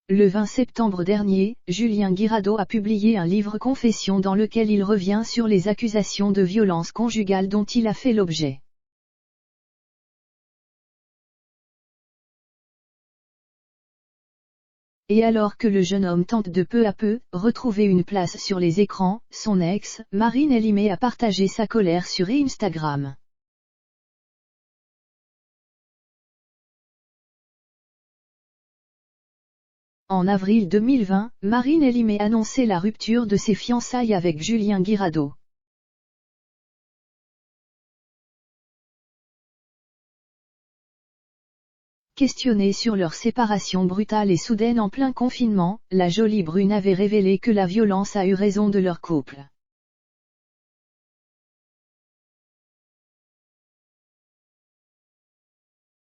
Le 20 septembre dernier, Julien Guirado a publié un livre confession dans lequel il revient sur les accusations de violence conjugale dont il a fait l'objet. Et alors que le jeune homme tente de peu à peu retrouver une place sur les écrans, son ex, Marine Elimé a partagé sa colère sur Instagram. En avril 2020, Marine Elimé annonçait la rupture de ses fiançailles avec Julien Guirado. Questionnée sur leur séparation brutale et soudaine en plein confinement, la jolie brune avait révélé que la violence a eu raison de leur couple.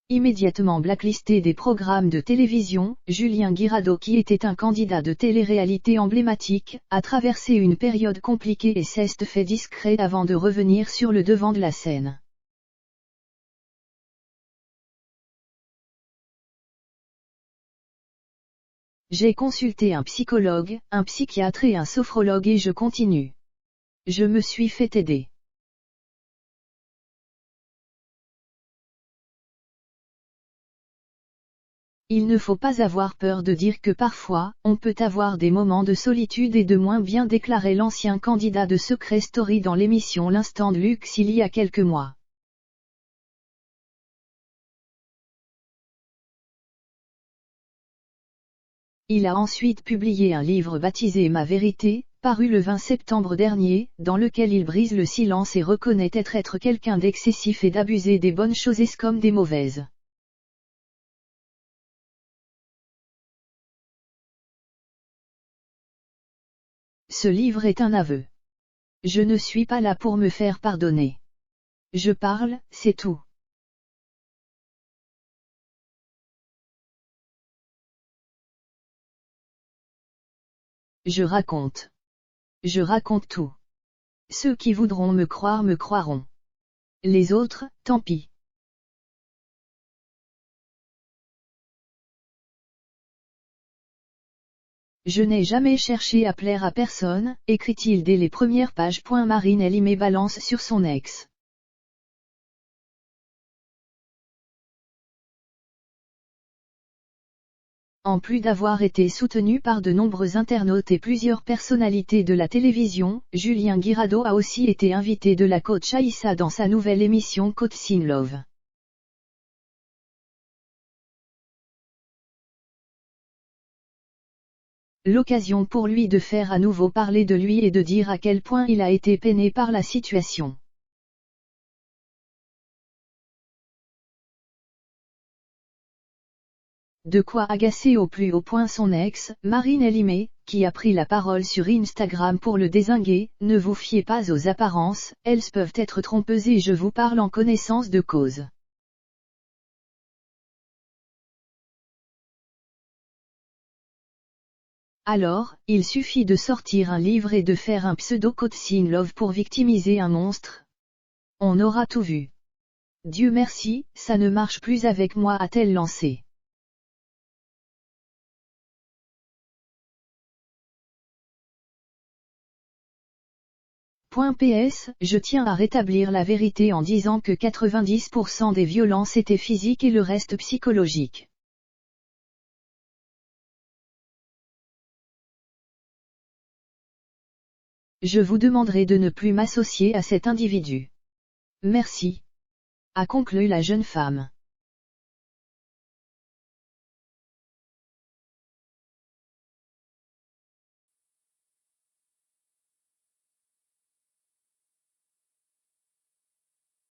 Immédiatement blacklisté des programmes de télévision, Julien Guirado, qui était un candidat de télé-réalité emblématique, a traversé une période compliquée et s'est fait discret avant de revenir sur le devant de la scène. J'ai consulté un psychologue, un psychiatre et un sophrologue et je continue. Je me suis fait aider. Il ne faut pas avoir peur de dire que parfois, on peut avoir des moments de solitude et de moins bien, déclarait l'ancien candidat de Secret Story dans l'émission L'Instant de Luxe il y a quelques mois. Il a ensuite publié un livre baptisé Ma vérité, paru le 20 septembre dernier, dans lequel il brise le silence et reconnaît être quelqu'un d'excessif et d'abusé des bonnes choses comme des mauvaises. Ce livre est un aveu. Je ne suis pas là pour me faire pardonner. Je parle, c'est tout. Je raconte. Je raconte tout. Ceux qui voudront me croire me croiront. Les autres, tant pis. Je n'ai jamais cherché à plaire à personne, écrit-il dès les premières pages. Marine Elimé balance sur son ex. En plus d'avoir été soutenu par de nombreux internautes et plusieurs personnalités de la télévision, Julien Guirado a aussi été invité de la coach Aïssa dans sa nouvelle émission Coach in Love. L'occasion pour lui de faire à nouveau parler de lui et de dire à quel point il a été peiné par la situation. De quoi agacer au plus haut point son ex, Marine Elimé, qui a pris la parole sur Instagram pour le dézinguer. Ne vous fiez pas aux apparences, elles peuvent être trompeuses et je vous parle en connaissance de cause. Alors, il suffit de sortir un livre et de faire un pseudo Coach in Love pour victimiser un monstre. On aura tout vu. Dieu merci, ça ne marche plus avec moi, a-t-elle lancé. PS, je tiens à rétablir la vérité en disant que 90% des violences étaient physiques et le reste psychologique. Je vous demanderai de ne plus m'associer à cet individu. Merci. A conclu la jeune femme.